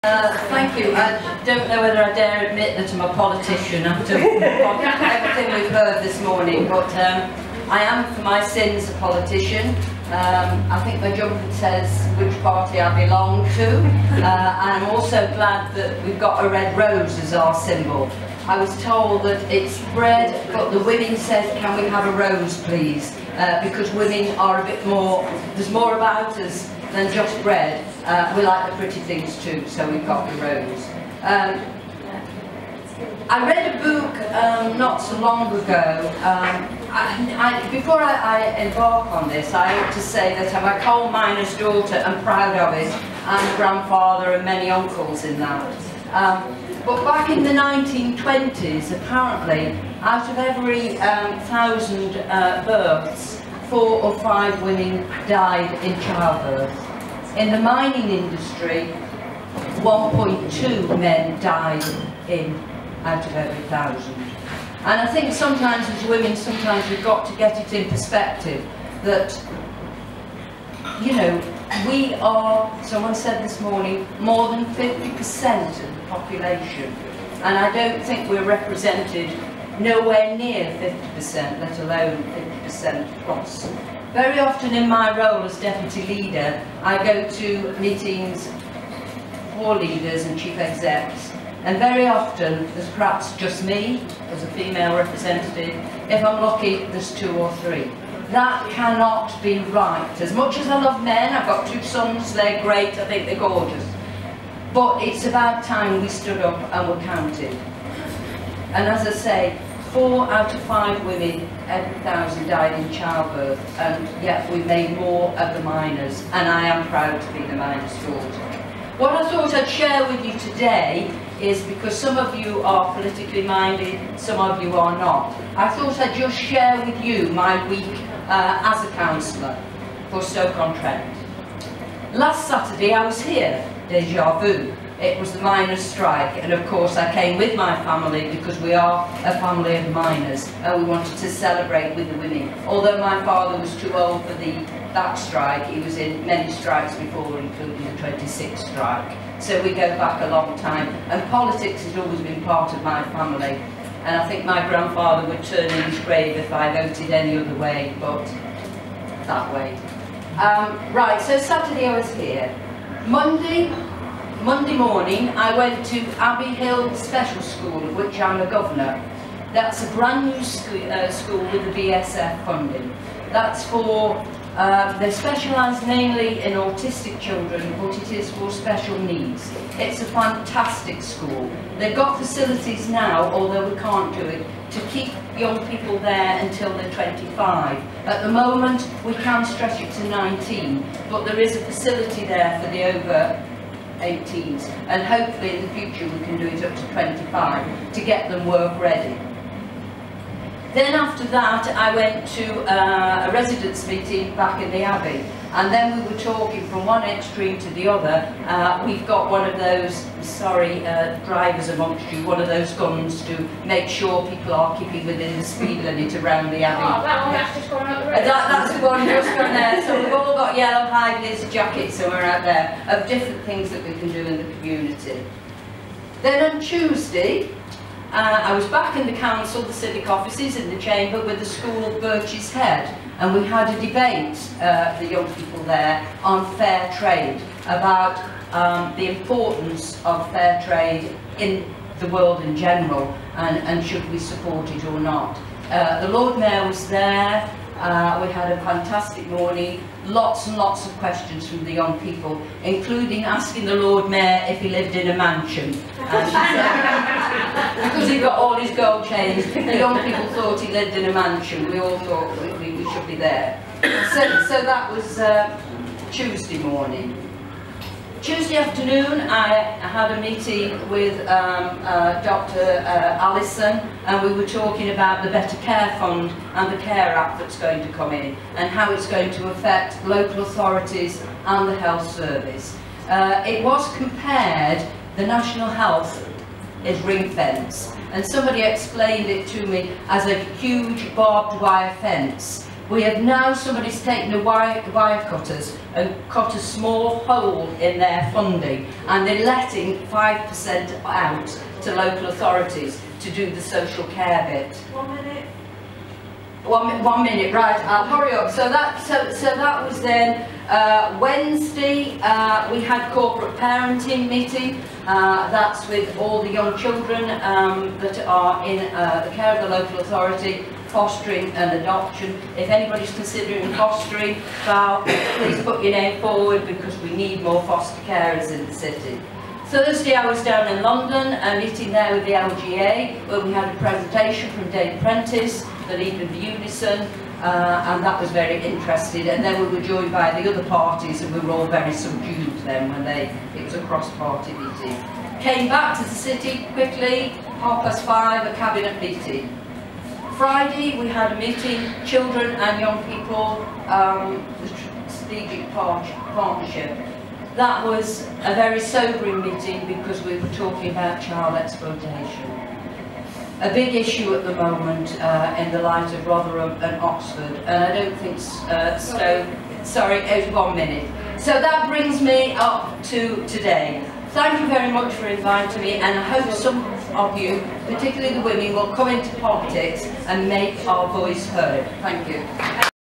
Thank you. I don't know whether I dare admit that I'm a politician after everything we've heard this morning, but I am, for my sins, a politician. I think my jumper says which party I belong to, and I'm also glad that we've got a red rose as our symbol. I was told that it's bread, but the women said, can we have a rose please? Because women are a bit more, there's more about us than just bread. We like the pretty things too, so we've got the rose. I read a book not so long ago. Before I embark on this, I ought to say that I'm a coal miner's daughter and proud of it, and a grandfather and many uncles in that. But back in the 1920s, apparently, out of every 1,000 births, 4 or 5 women died in childbirth. In the mining industry, 1.2 men died out of every 1,000. And I think sometimes as women, sometimes we've got to get it in perspective that, you know, we are, someone said this morning, more than 50% of the population. And I don't think we're represented nowhere near 50%, let alone 50% plus. Very often in my role as deputy leader, I go to meetings for leaders and chief execs, and very often there's perhaps just me as a female representative. If I'm lucky, there's 2 or 3. That cannot be right. As much as I love men, I've got 2 sons, they're great, I think they're gorgeous. But it's about time we stood up and were counted. And as I say, 4 out of 5 women every 1,000 died in childbirth, and yet we made more of the miners, and I am proud to be the miner's daughter. What I thought I'd share with you today is, because some of you are politically minded, some of you are not, I thought I'd just share with you my week as a councillor for Stoke-on-Trent. Last Saturday I was here, déjà vu. It was the miners' strike, and of course I came with my family because we are a family of miners and we wanted to celebrate with the women. Although my father was too old for that strike, he was in many strikes before, including the 26th strike. So we go back a long time, and politics has always been part of my family. And I think my grandfather would turn in his grave if I voted any other way, but that way. Right, so Saturday I was here. Monday morning I went to Abbey Hill Special School, of which I'm a governor. That's a brand new school with the BSF funding. That's for, they specialise mainly in autistic children, but it is for special needs. It's a fantastic school. They've got facilities now, although we can't do it, to keep young people there until they're 25. At the moment we can stretch it to 19, but there is a facility there for the over 18s, and hopefully in the future we can do it up to 25 to get them work ready. Then after that I went to a residents meeting back in the Abbey, and then we were talking from one extreme to the other. We've got one of those, sorry drivers amongst you, one of those guns to make sure people are keeping within the speed limit around the Abbey. Oh, that one that's just gone up the road. That's the one just gone there. So we've all got yellow high-vis jackets somewhere out there of different things that we can do in the community. Then on Tuesday, I was back in the council, the civic offices, in the chamber with the school of Birch's Head, and we had a debate, the young people there, on fair trade, about the importance of fair trade in the world in general, and should we support it or not. The Lord Mayor was there. We had a fantastic morning, lots and lots of questions from the young people, including asking the Lord Mayor if he lived in a mansion. And because he got all his gold chains, the young people thought he lived in a mansion. We all thought we should be there. So that was Tuesday morning. Tuesday afternoon I had a meeting with Dr. Allison, and we were talking about the Better Care Fund and the Care Act that's going to come in, and how it's going to affect local authorities and the health service. It was compared, the National Health is ring fence, and somebody explained it to me as a huge barbed wire fence We have now, somebody's taken the wire cutters and cut a small hole in their funding, and they're letting 5% out to local authorities to do the social care bit. 1 minute. 1 minute, right, I'll hurry up. So that was then Wednesday. We had corporate parenting meeting. That's with all the young children that are in the care of the local authority, fostering and adoption. If anybody's considering fostering, Val, please put your name forward, because we need more foster carers in the city. Thursday I was down in London, meeting there with the LGA, where we had a presentation from Dave Prentice, the leader of the Unison, and that was very interesting. And then we were joined by the other parties, and we were all very subdued then when it was a cross-party meeting. Came back to the city quickly, 5:30, a cabinet meeting. Friday we had a meeting, children and young people, the strategic partnership. That was a very sobering meeting, because we were talking about child exploitation. A big issue at the moment in the light of Rotherham and Oxford, and I don't think Stoke, sorry, it was 1 minute. So that brings me up to today. Thank you very much for inviting me, and I hope some of you, particularly the women, will come into politics and make our voice heard. Thank you.